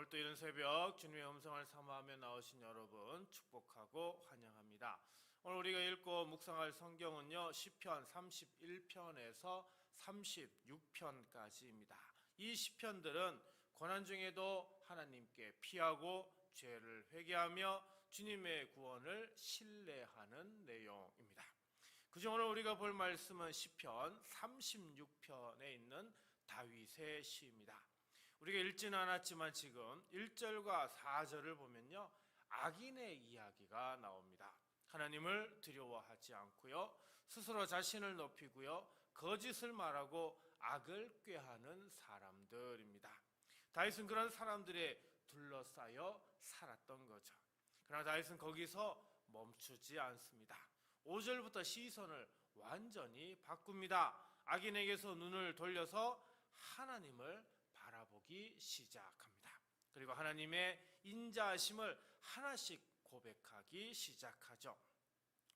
오늘 또 이런 새벽 주님의 음성을 사모하며 나오신 여러분 축복하고 환영합니다. 오늘 우리가 읽고 묵상할 성경은요, 시편 31편에서 36편까지입니다. 이 시편들은 고난 중에도 하나님께 피하고 죄를 회개하며 주님의 구원을 신뢰하는 내용입니다. 그중 오늘 우리가 볼 말씀은 시편 36편에 있는 다윗의 시입니다. 우리가 읽지는 않았지만 지금 1절과 4절을 보면요, 악인의 이야기가 나옵니다. 하나님을 두려워하지 않고요, 스스로 자신을 높이고요, 거짓을 말하고 악을 꾀하는 사람들입니다. 다윗은 그런 사람들에 둘러싸여 살았던 거죠. 그러나 다윗은 거기서 멈추지 않습니다. 5절부터 시선을 완전히 바꿉니다. 악인에게서 눈을 돌려서 하나님을 바라보기 시작합니다. 그리고 하나님의 인자하심을 하나씩 고백하기 시작하죠.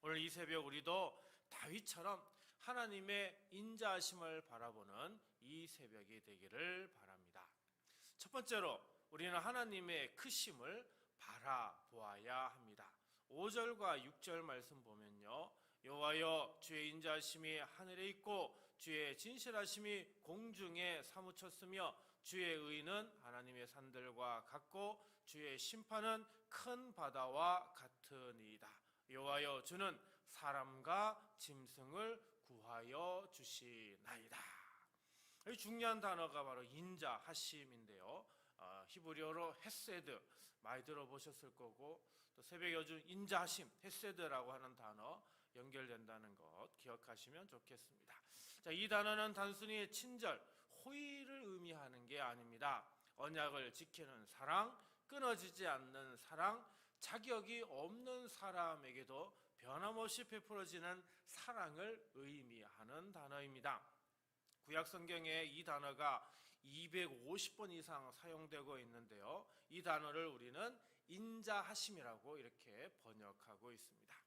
오늘 이 새벽 우리도 다윗처럼 하나님의 인자하심을 바라보는 이 새벽이 되기를 바랍니다. 첫 번째로 우리는 하나님의 크심을 바라보아야 합니다. 5절과 6절 말씀 보면요, 여호와여, 주의 인자하심이 하늘에 있고 주의 진실하심이 공중에 사무쳤으며 주의 의는 하나님의 산들과 같고 주의 심판은 큰 바다와 같으니이다. 여호와여, 주는 사람과 짐승을 구하여 주시나이다. 이 중요한 단어가 바로 인자하심인데요, 히브리어로 헤세드 많이 들어보셨을 거고, 또 새벽 요즘 인자하심, 헤세드라고 하는 단어 연결된다는 것 기억하시면 좋겠습니다. 자, 이 단어는 단순히 친절, 호의를 의미하는 게 아닙니다. 언약을 지키는 사랑, 끊어지지 않는 사랑, 자격이 없는 사람에게도 변함없이 베풀어지는 사랑을 의미하는 단어입니다. 구약 성경에 이 단어가 250번 이상 사용되고 있는데요, 이 단어를 우리는 인자하심이라고 이렇게 번역하고 있습니다.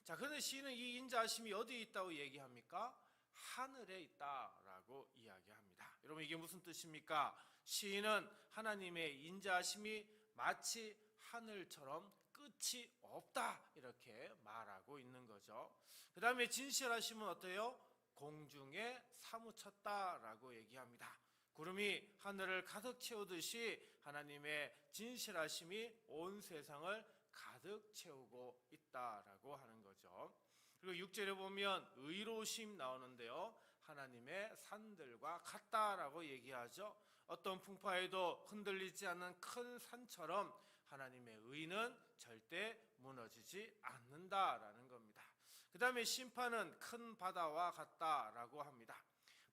자, 그런데 시인은 이 인자하심이 어디에 있다고 얘기합니까? 하늘에 있다라고 이야기합니다. 여러분, 이게 무슨 뜻입니까? 시인은 하나님의 인자하심이 마치 하늘처럼 끝이 없다 이렇게 말하고 있는 거죠. 그 다음에 진실하심은 어때요? 공중에 사무쳤다라고 얘기합니다. 구름이 하늘을 가득 채우듯이 하나님의 진실하심이 온 세상을 가득 채우고 있다라고 하는 거죠. 그리고 6절에 보면 의로우심 나오는데요, 하나님의 산들과 같다라고 얘기하죠. 어떤 풍파에도 흔들리지 않는 큰 산처럼 하나님의 의는 절대 무너지지 않는다라는 겁니다. 그 다음에 심판은 큰 바다와 같다라고 합니다.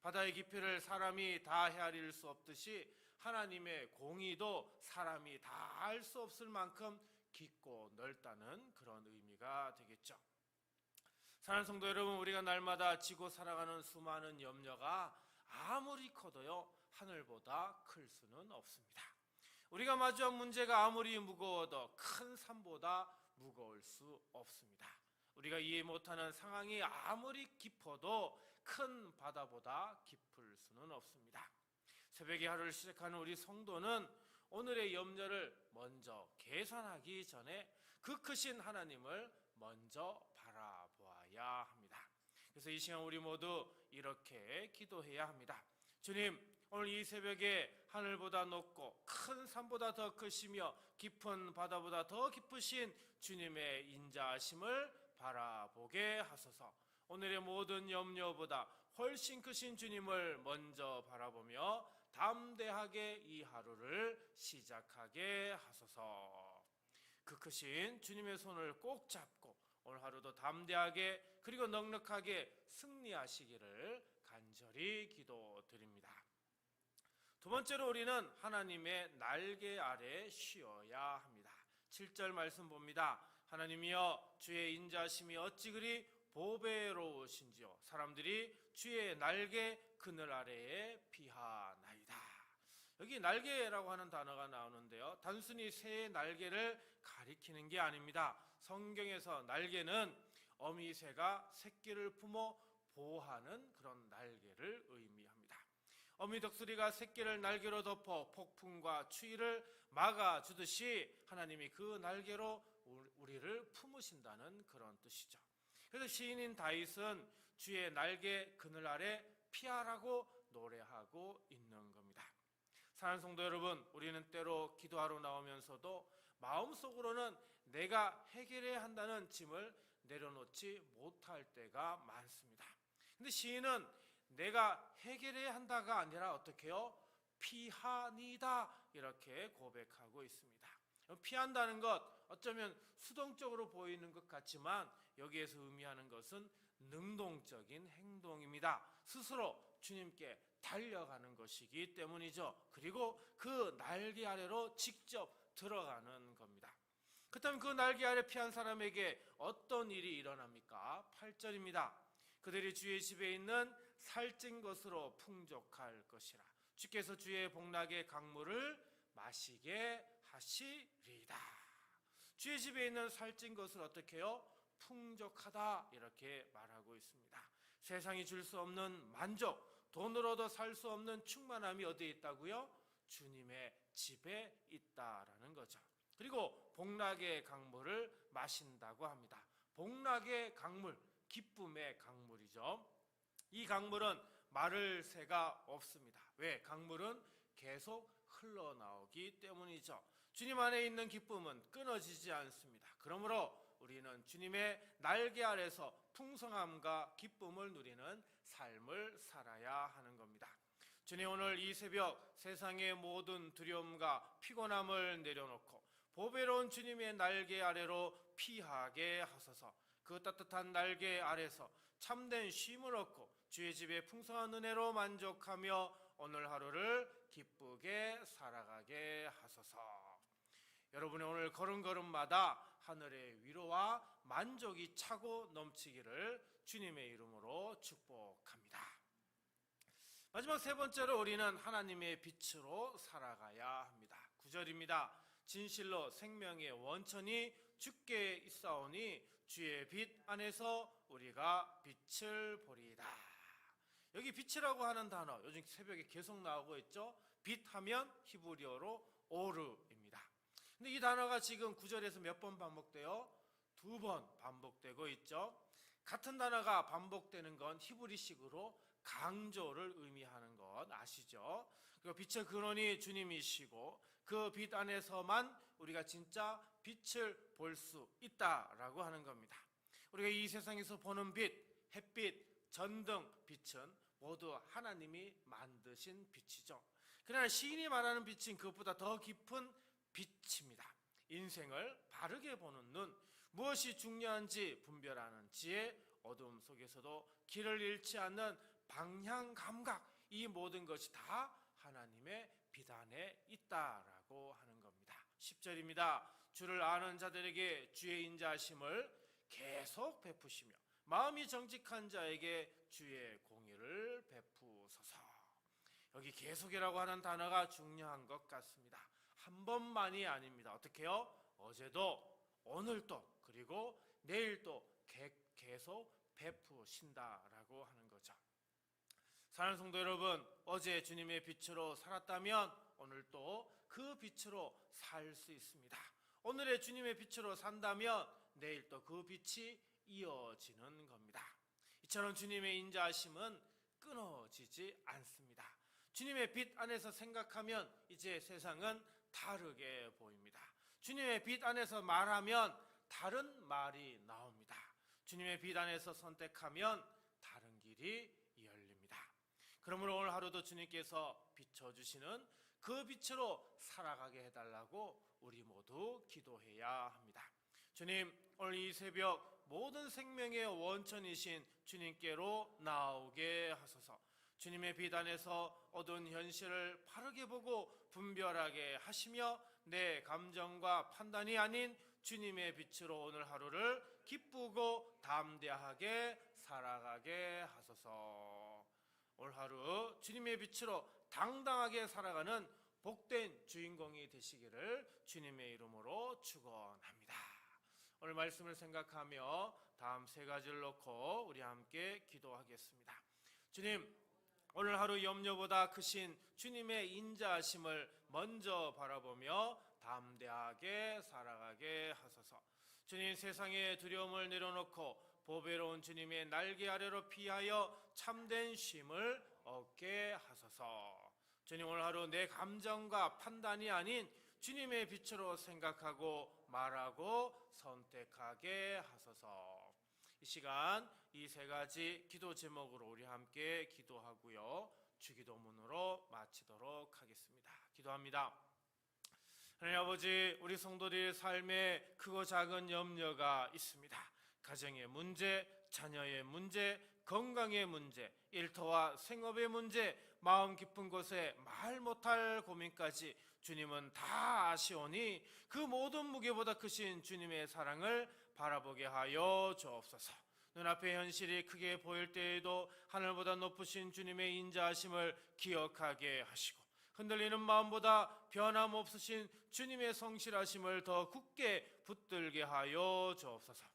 바다의 깊이를 사람이 다 헤아릴 수 없듯이 하나님의 공의도 사람이 다 알 수 없을 만큼 깊고 넓다는 그런 의미가 되겠죠. 사랑하는 성도 여러분, 우리가 날마다 지고 살아가는 수많은 염려가 아무리 커도요, 하늘보다 클 수는 없습니다. 우리가 마주한 문제가 아무리 무거워도 큰 산보다 무거울 수 없습니다. 우리가 이해 못하는 상황이 아무리 깊어도 큰 바다보다 깊을 수는 없습니다. 새벽의 하루를 시작하는 우리 성도는 오늘의 염려를 먼저 계산하기 전에 그 크신 하나님을 먼저 바라보아야 합니다. 그래서 이 시간 우리 모두 이렇게 기도해야 합니다. 주님, 오늘 이 새벽에 하늘보다 높고 큰 산보다 더 크시며 깊은 바다보다 더 깊으신 주님의 인자하심을 바라보게 하소서. 오늘의 모든 염려보다 훨씬 크신 주님을 먼저 바라보며 담대하게 이 하루를 시작하게 하소서. 그 크신 주님의 손을 꼭 잡고 오늘 하루도 담대하게 그리고 넉넉하게 승리하시기를 간절히 기도드립니다. 두 번째로 우리는 하나님의 날개 아래 쉬어야 합니다. 7절 말씀 봅니다. 하나님이여, 주의 인자하심이 어찌 그리 보배로우신지요, 사람들이 주의 날개 그늘 아래에 피하나이다. 여기 날개라고 하는 단어가 나오는데요, 단순히 새의 날개를 가리키는 게 아닙니다. 성경에서 날개는 어미새가 새끼를 품어 보호하는 그런 날개를 의미합니다. 어미 독수리가 새끼를 날개로 덮어 폭풍과 추위를 막아주듯이 하나님이 그 날개로 우리를 품으신다는 그런 뜻이죠. 그래서 시인인 다윗은 주의 날개 그늘 아래 피하라고 노래하고 있는 겁니다. 사랑하는 성도 여러분, 우리는 때로 기도하러 나오면서도 마음속으로는 내가 해결해야 한다는 짐을 내려놓지 못할 때가 많습니다. 근데 시인은 내가 해결해야 한다가 아니라 어떻게 해요? 피하니다 이렇게 고백하고 있습니다. 피한다는 것 어쩌면 수동적으로 보이는 것 같지만 여기에서 의미하는 것은 능동적인 행동입니다. 스스로 주님께 달려가는 것이기 때문이죠. 그리고 그 날개 아래로 직접 들어가는 겁니다. 그렇다면 그 날개 아래 피한 사람에게 어떤 일이 일어납니까? 8절입니다. 그들이 주의 집에 있는 살찐 것으로 풍족할 것이라. 주께서 주의 복락의 강물을 마시게 하시리이다. 주의 집에 있는 살찐 것을 어떻게 해요? 풍족하다 이렇게 말하고 있습니다. 세상이 줄 수 없는 만족, 돈으로도 살 수 없는 충만함이 어디에 있다고요? 주님의 집에 있다라는 거죠. 그리고 복락의 강물을 마신다고 합니다. 복락의 강물, 기쁨의 강물이죠. 이 강물은 마를 새가 없습니다. 왜? 강물은 계속 흘러나오기 때문이죠. 주님 안에 있는 기쁨은 끊어지지 않습니다. 그러므로 우리는 주님의 날개 아래서 풍성함과 기쁨을 누리는 삶을 살아야 하는 겁니다. 주님, 오늘 이 새벽 세상의 모든 두려움과 피곤함을 내려놓고 보배로운 주님의 날개 아래로 피하게 하소서. 그 따뜻한 날개 아래서 참된 쉼을 얻고 주의 집의 풍성한 은혜로 만족하며 오늘 하루를 기쁘게 살아가게 하소서. 여러분의 오늘 걸음걸음마다 하늘의 위로와 만족이 차고 넘치기를 주님의 이름으로 축복합니다. 마지막 세 번째로 우리는 하나님의 빛으로 살아가야 합니다. 9절입니다. 진실로 생명의 원천이 주께 있사오니 주의 빛 안에서 우리가 빛을 보리이다. 여기 빛이라고 하는 단어 요즘 새벽에 계속 나오고 있죠. 빛하면 히브리어로 오르입니다. 근데 이 단어가 지금 9절에서 몇 번 반복돼요? 2번 반복되고 있죠. 같은 단어가 반복되는 건 히브리식으로 강조를 의미하는 것 아시죠? 그리고 빛의 근원이 주님이시고 그 빛 안에서만 우리가 진짜 빛을 볼 수 있다라고 하는 겁니다. 우리가 이 세상에서 보는 빛, 햇빛, 전등 빛은 모두 하나님이 만드신 빛이죠. 그러나 시인이 말하는 빛은 그것보다 더 깊은 빛입니다. 인생을 바르게 보는 눈, 무엇이 중요한지 분별하는 지혜, 어둠 속에서도 길을 잃지 않는 방향 감각, 이 모든 것이 다 하나님의 빛 안에 있다라고 하는 겁니다. 10절입니다. 주를 아는 자들에게 주의 인자하심을 계속 베푸시며 마음이 정직한 자에게 주의 공의를 베푸소서. 여기 계속이라고 하는 단어가 중요한 것 같습니다. 한 번만이 아닙니다. 어떻게 해요? 어제도 오늘도 그리고 내일도 계속 베푸신다라고 하는 거죠. 사랑하는 성도 여러분, 어제 주님의 빛으로 살았다면 오늘 또 그 빛으로 살 수 있습니다. 오늘의 주님의 빛으로 산다면 내일 또 그 빛이 이어지는 겁니다. 이처럼 주님의 인자하심은 끊어지지 않습니다. 주님의 빛 안에서 생각하면 이제 세상은 다르게 보입니다. 주님의 빛 안에서 말하면 다른 말이 나옵니다. 주님의 빛 안에서 선택하면 다른 길이 열립니다. 그러므로 오늘 하루도 주님께서 비춰주시는 그 빛으로 살아가게 해달라고 우리 모두 기도해야 합니다. 주님, 오늘 이 새벽 모든 생명의 원천이신 주님께로 나오게 하소서. 주님의 빛 안에서 어두운 현실을 바르게 보고 분별하게 하시며 내 감정과 판단이 아닌 주님의 빛으로 오늘 하루를 기쁘고 담대하게 살아가게 하소서. 오늘 하루 주님의 빛으로 당당하게 살아가는 복된 주인공이 되시기를 주님의 이름으로 축원합니다. 오늘 말씀을 생각하며 다음 세 가지를 놓고 우리 함께 기도하겠습니다. 주님, 오늘 하루 염려보다 크신 주님의 인자하심을 먼저 바라보며 담대하게 살아가게 하소서. 주님, 세상의 두려움을 내려놓고 보배로운 주님의 날개 아래로 피하여 참된 쉼을 얻게 하소서. 주님, 오늘 하루 내 감정과 판단이 아닌 주님의 빛으로 생각하고 말하고 선택하게 하소서. 이 시간 이 세 가지 기도 제목으로 우리 함께 기도하고요, 주기도문으로 마치도록 하겠습니다. 기도합니다. 하나님 아버지, 우리 성도들의 삶에 크고 작은 염려가 있습니다. 가정의 문제, 자녀의 문제, 건강의 문제, 일터와 생업의 문제, 마음 깊은 곳에 말 못할 고민까지 주님은 다 아시오니 그 모든 무게보다 크신 주님의 사랑을 바라보게 하여 주옵소서. 눈앞의 현실이 크게 보일 때에도 하늘보다 높으신 주님의 인자하심을 기억하게 하시고, 흔들리는 마음보다 변함없으신 주님의 성실하심을 더 굳게 붙들게 하여 주옵소서.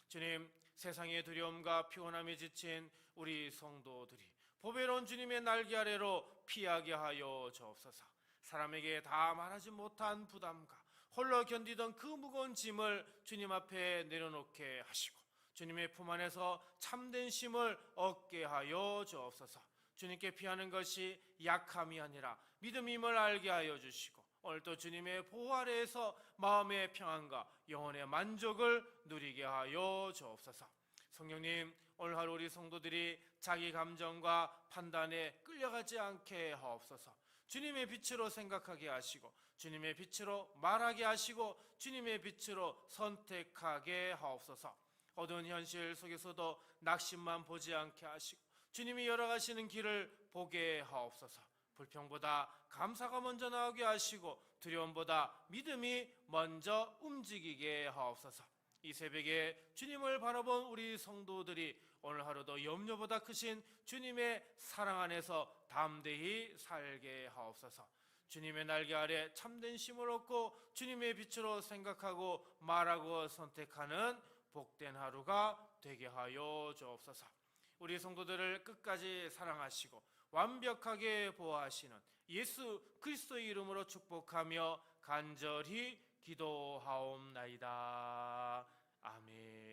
주님, 세상의 두려움과 피곤함에 지친 우리 성도들이 보배로운 주님의 날개 아래로 피하게 하여 주옵소서. 사람에게 다 말하지 못한 부담과 홀로 견디던 그 무거운 짐을 주님 앞에 내려놓게 하시고, 주님의 품 안에서 참된 쉼을 얻게 하여 주옵소서. 주님께 피하는 것이 약함이 아니라 믿음임을 알게 하여 주시고, 오늘도 주님의 보호 아래에서 마음의 평안과 영혼의 만족을 누리게 하여 주옵소서. 성령님, 오늘 하루 우리 성도들이 자기 감정과 판단에 끌려가지 않게 하옵소서. 주님의 빛으로 생각하게 하시고, 주님의 빛으로 말하게 하시고, 주님의 빛으로 선택하게 하옵소서. 어두운 현실 속에서도 낙심만 보지 않게 하시고, 주님이 열어가시는 길을 보게 하옵소서. 불평보다 감사가 먼저 나오게 하시고, 두려움보다 믿음이 먼저 움직이게 하옵소서. 이 새벽에 주님을 바라본 우리 성도들이 오늘 하루도 염려보다 크신 주님의 사랑 안에서 담대히 살게 하옵소서. 주님의 날개 아래 참된 쉼을 얻고 주님의 빛으로 생각하고 말하고 선택하는 복된 하루가 되게 하여 주옵소서. 우리 성도들을 끝까지 사랑하시고 완벽하게 보호하시는 예수 그리스도의 이름으로 축복하며 간절히 기도하옵나이다. 아멘.